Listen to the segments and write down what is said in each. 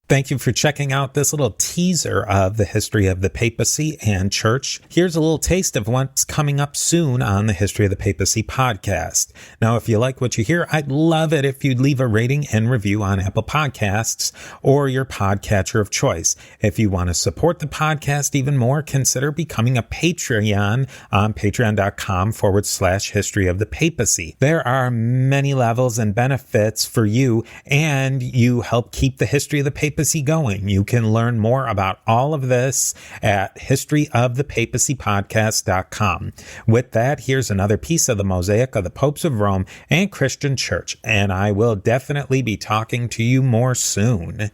Thank you for checking out this little teaser of the history of the papacy and church. Here's a little taste of what's coming up soon on the History of the Papacy podcast. Now, if you like what you hear, I'd love it if you'd leave a rating and review on Apple Podcasts or your podcatcher of choice. If you want to support the podcast even more, consider becoming a Patreon on patreon.com/history of the papacy. There are many levels and benefits for you, and you help keep the history of the papacy going. You can learn more about all of this at historyofthepapacypodcast.com. With that, here's another piece of the mosaic of the popes of Rome and Christian church, and I will definitely be talking to you more soon.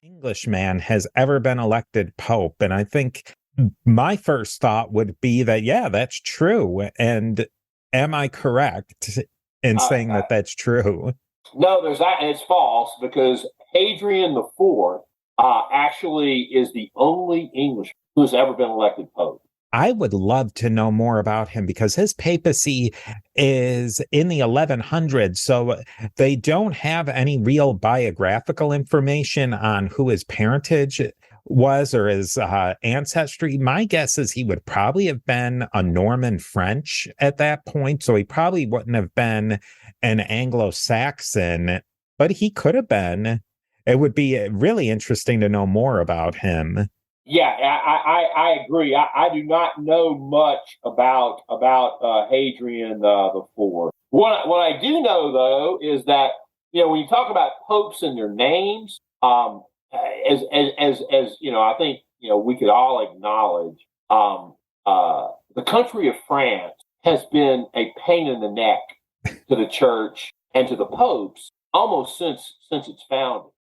Englishman has ever been elected pope, and I think my first thought would be that, yeah, that's true. And am I correct in saying that that's true? No, there's that. It's false because Hadrian IV actually is the only Englishman who's ever been elected pope. I would love to know more about him because his papacy is in the 1100s, so they don't have any real biographical information on who his parentage was or his ancestry. My guess is he would probably have been a Norman French at that point, so he probably wouldn't have been an Anglo-Saxon, but he could have been. It would be really interesting to know more about him. Yeah, I agree. I do not know much about Hadrian IV. What I do know though is that when you talk about popes and their names, as I think we could all acknowledge, the country of France has been a pain in the neck to the church and to the popes almost since its founding.